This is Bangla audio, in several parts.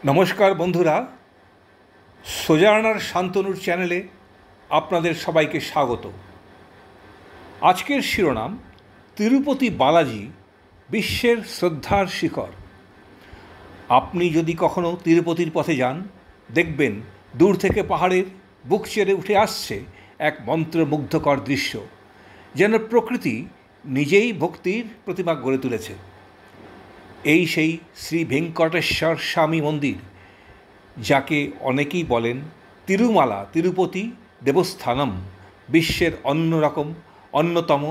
নমস্কার বন্ধুরা, সোজানার শান্তনুর চ্যানেলে আপনাদের সবাইকে স্বাগত। আজকের শিরোনাম তিরুপতি বালাজি বিশ্বের শ্রদ্ধার শিখর। আপনি যদি কখনো তিরুপতির পথে যান, দেখবেন দূর থেকে পাহাড়ের বুক চেড়ে উঠে আসছে এক মন্ত্রমুগ্ধকর দৃশ্য, যেন প্রকৃতি নিজেই ভক্তির প্রতিমা গড়ে তুলেছে। এই সেই শ্রী ভেঙ্কটেশ্বর স্বামী মন্দির, যাকে অনেকেই বলেন তিরুমালা তিরুপতি দেবস্থানম, বিশ্বের অন্যতম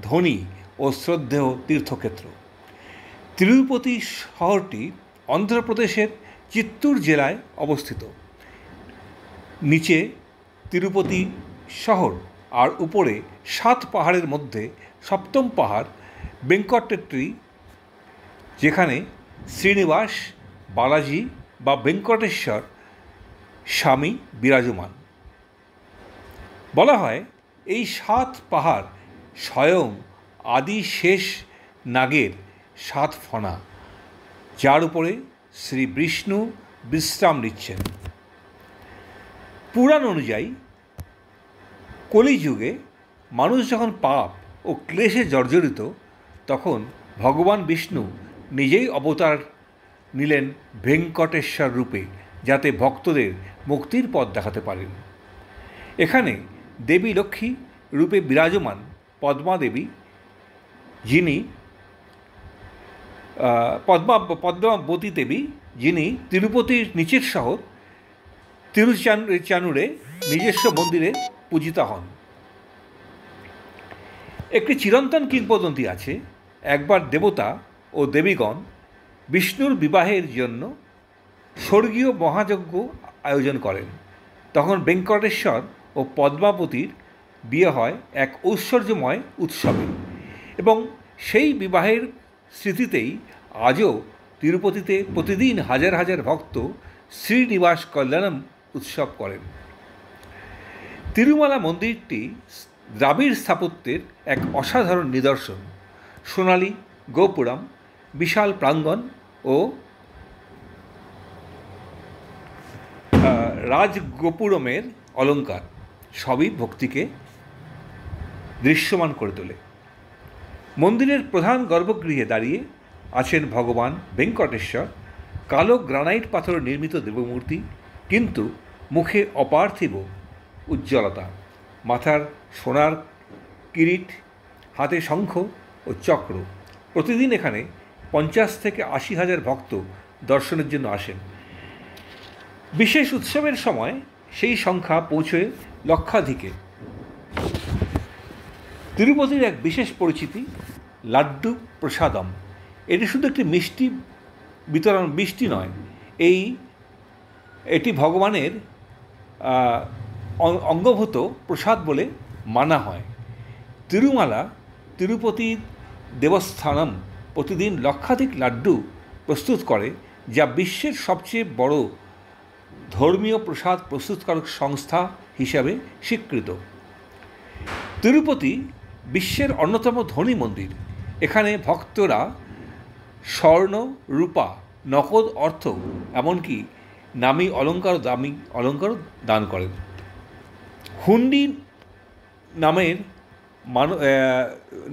ধনী ও শ্রদ্ধেয় তীর্থক্ষেত্র। তিরুপতি শহরটি অন্ধ্রপ্রদেশের চিত্তুর জেলায় অবস্থিত। নিচে তিরুপতি শহর আর উপরে 7 পাহাড়ের মধ্যে সপ্তম পাহাড় ভেঙ্কটেট্রি, যেখানে শ্রীনিবাস, বালাজি বা ভেঙ্কটেশ্বর স্বামী বিরাজমান। বলা হয় এই 7 পাহাড় স্বয়ং আদি শেষ নাগের 7 ফণা, যার উপরে শ্রী বিষ্ণু বিশ্রাম নিচ্ছেন। পুরাণ অনুযায়ী কলিযুগে মানুষ যখন পাপ ও ক্লেশে জর্জরিত, তখন ভগবান বিষ্ণু নিজেই অবতার নিলেন ভেঙ্কটেশ্বর রূপে, যাতে ভক্তদের মুক্তির পথ দেখাতে পারেন। এখানে দেবী লক্ষ্মী রূপে বিরাজমান পদ্মা দেবী, যিনি পদ্মাবতী দেবী, যিনি তিরুপতির নিচের শহর তিরুচানুরে নিজস্ব মন্দিরে পূজিতা হন। একটি চিরন্তন কিংবদন্তি আছে, একবার দেবতা ও দেবীগণ বিষ্ণুর বিবাহের জন্য স্বর্গীয় মহাযজ্ঞ আয়োজন করেন। তখন ভেঙ্কটেশ্বর ও পদ্মাবতীর বিয়ে হয় এক ঐশ্বর্যময় উৎসবে, এবং সেই বিবাহের স্মৃতিতেই আজও তিরুপতিতে প্রতিদিন হাজার হাজার ভক্ত শ্রীনিবাস কল্যাণম উৎসব করেন। তিরুমালা মন্দিরটি দ্রাবিড় স্থাপত্যের এক অসাধারণ নিদর্শন। সোনালী গোপুরম, বিশাল প্রাঙ্গণ ও রাজগোপুরমের অলঙ্কার সবই ভক্তিকে দৃশ্যমান করে তোলে। মন্দিরের প্রধান গর্ভগৃহে দাঁড়িয়ে আছেন ভগবান ভেঙ্কটেশ্বর, কালো গ্রানাইট পাথর নির্মিত দেবমূর্তি, কিন্তু মুখে অপার্থিব উজ্জ্বলতা, মাথার সোনার কিরিট, হাতে শঙ্খ ও চক্র। প্রতিদিন এখানে 50 থেকে 80 হাজার ভক্ত দর্শনের জন্য আসেন। বিশেষ উৎসবের সময় সেই সংখ্যা পৌঁছয় লক্ষাধিকে। তিরুপতির এক বিশেষ পরিচিতি লাড্ডু প্রসাদম। এটি শুধু একটি মিষ্টি নয়, এটি ভগবানের অঙ্গভূত প্রসাদ বলে মানা হয়। তিরুমালা তিরুপতি দেবস্থানম প্রতিদিন লক্ষাধিক লাড্ডু প্রস্তুত করে, যা বিশ্বের সবচেয়ে বড় ধর্মীয় প্রসাদ প্রস্তুতকারক সংস্থা হিসাবে স্বীকৃত। তিরুপতি বিশ্বের অন্যতম ধনী মন্দির। এখানে ভক্তরা স্বর্ণ, রূপা, নগদ অর্থ, এমনকি দামি অলঙ্কারও দান করেন। হুন্ডি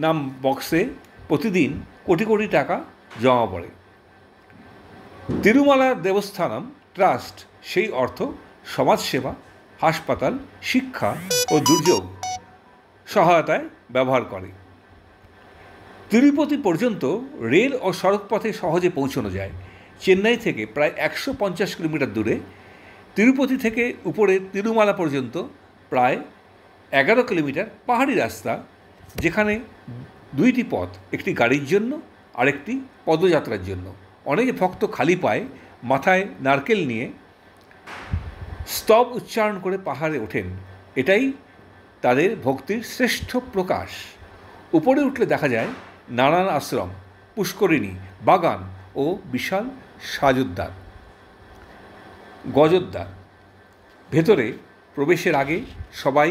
নাম বক্সে প্রতিদিন কোটি কোটি টাকা জমা পড়ে। তিরুমালা দেবস্থানম ট্রাস্ট সেই অর্থ সমাজসেবা, হাসপাতাল, শিক্ষা ও দুর্যোগ সহায়তায় ব্যবহার করে। তিরুপতি পর্যন্ত রেল ও সড়কপথে সহজে পৌঁছানো যায়। চেন্নাই থেকে প্রায় 150 কিলোমিটার দূরে, তিরুপতি থেকে উপরে তিরুমালা পর্যন্ত প্রায় 11 কিলোমিটার পাহাড়ি রাস্তা, যেখানে 2টি পথ, একটি গাড়ির জন্য আরেকটি পদযাত্রার জন্য। অনেক ভক্ত খালি পায়ে মাথায় নারকেল নিয়ে স্তব উচ্চারণ করে পাহাড়ে ওঠেন। এটাই তাদের ভক্তির শ্রেষ্ঠ প্রকাশ। উপরে উঠলে দেখা যায় নানান আশ্রম, পুষ্করিণী, বাগান ও বিশাল গজদ্বার। ভেতরে প্রবেশের আগে সবাই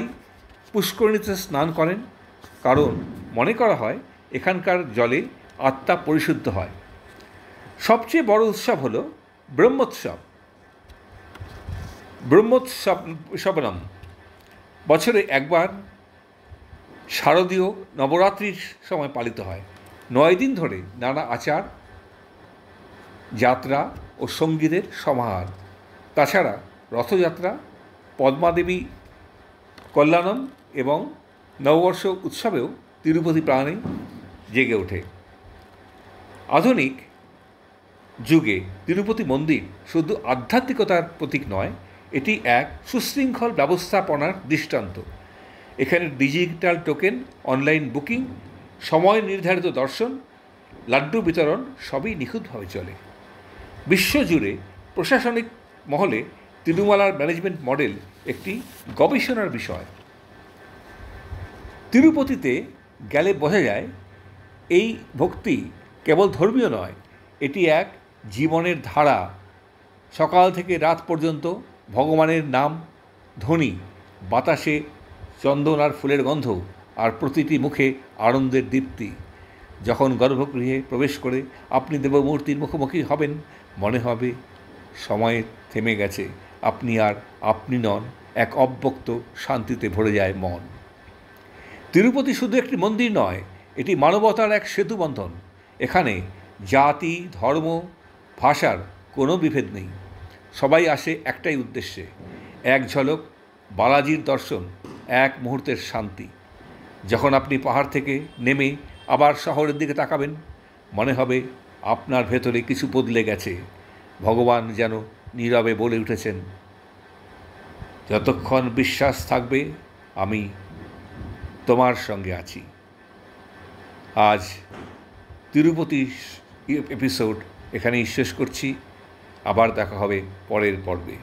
পুষ্করিণীতে স্নান করেন, কারণ মনে করা হয় এখানকার জলে আত্মা পরিশুদ্ধ হয়। সবচেয়ে বড় উৎসব হল ব্রহ্মোৎসবনম বছরে একবার শারদীয় নবরাত্রির সময় পালিত হয়। 9 দিন ধরে নানা আচার, যাত্রা ও সঙ্গীতের সমাহার। তাছাড়া রথযাত্রা, পদ্মাদেবী কল্যাণম এবং নববর্ষ উৎসবেও তিরুপতি প্রাণে জেগে ওঠে। আধুনিক যুগে তিরুপতি মন্দির শুধু আধ্যাত্মিকতার প্রতীক নয়, এটি এক সুশৃঙ্খল ব্যবস্থাপনার দৃষ্টান্ত। এখানে ডিজিটাল টোকেন, অনলাইন বুকিং, সময় নির্ধারিত দর্শন, লাড্ডু বিতরণ সবই নিখুঁতভাবে চলে। বিশ্বজুড়ে প্রশাসনিক মহলে তিরুমালার ম্যানেজমেন্ট মডেল একটি গবেষণার বিষয়। তিরুপতিতে গেলে বোঝা যায় এই ভক্তি কেবল ধর্মীয় নয়, এটি এক জীবনের ধারা। সকাল থেকে রাত পর্যন্ত ভগবানের নাম ধ্বনি, বাতাসে চন্দন আর ফুলের গন্ধ, আর প্রতিটি মুখে আনন্দের দীপ্তি। যখন গর্ভগৃহে প্রবেশ করে আপনি দেবমূর্তির মুখোমুখি হবেন, মনে হবে সময় থেমে গেছে, আপনি আর আপনি নন, এক অব্যক্ত শান্তিতে ভরে যায় মন। তিরুপতি শুধু একটি মন্দির নয়, এটি মানবতার এক সেতুবন্ধন। এখানে জাতি, ধর্ম, ভাষার কোনো বিভেদ নেই। সবাই আসে একটাই উদ্দেশ্যে, এক ঝলক বালাজির দর্শন, এক মুহূর্তের শান্তি। যখন আপনি পাহাড় থেকে নেমে আবার শহরের দিকে তাকাবেন, মনে হবে আপনার ভেতরে কিছু বদলে গেছে। ভগবান যেন নীরবে বলে উঠেছেন, যতক্ষণ বিশ্বাস থাকবে আমি তোমার সঙ্গে আছি। আজ তিরুপতি এপিসোড এখানেই শেষ করছি। আবার দেখা হবে পরের পর্বে।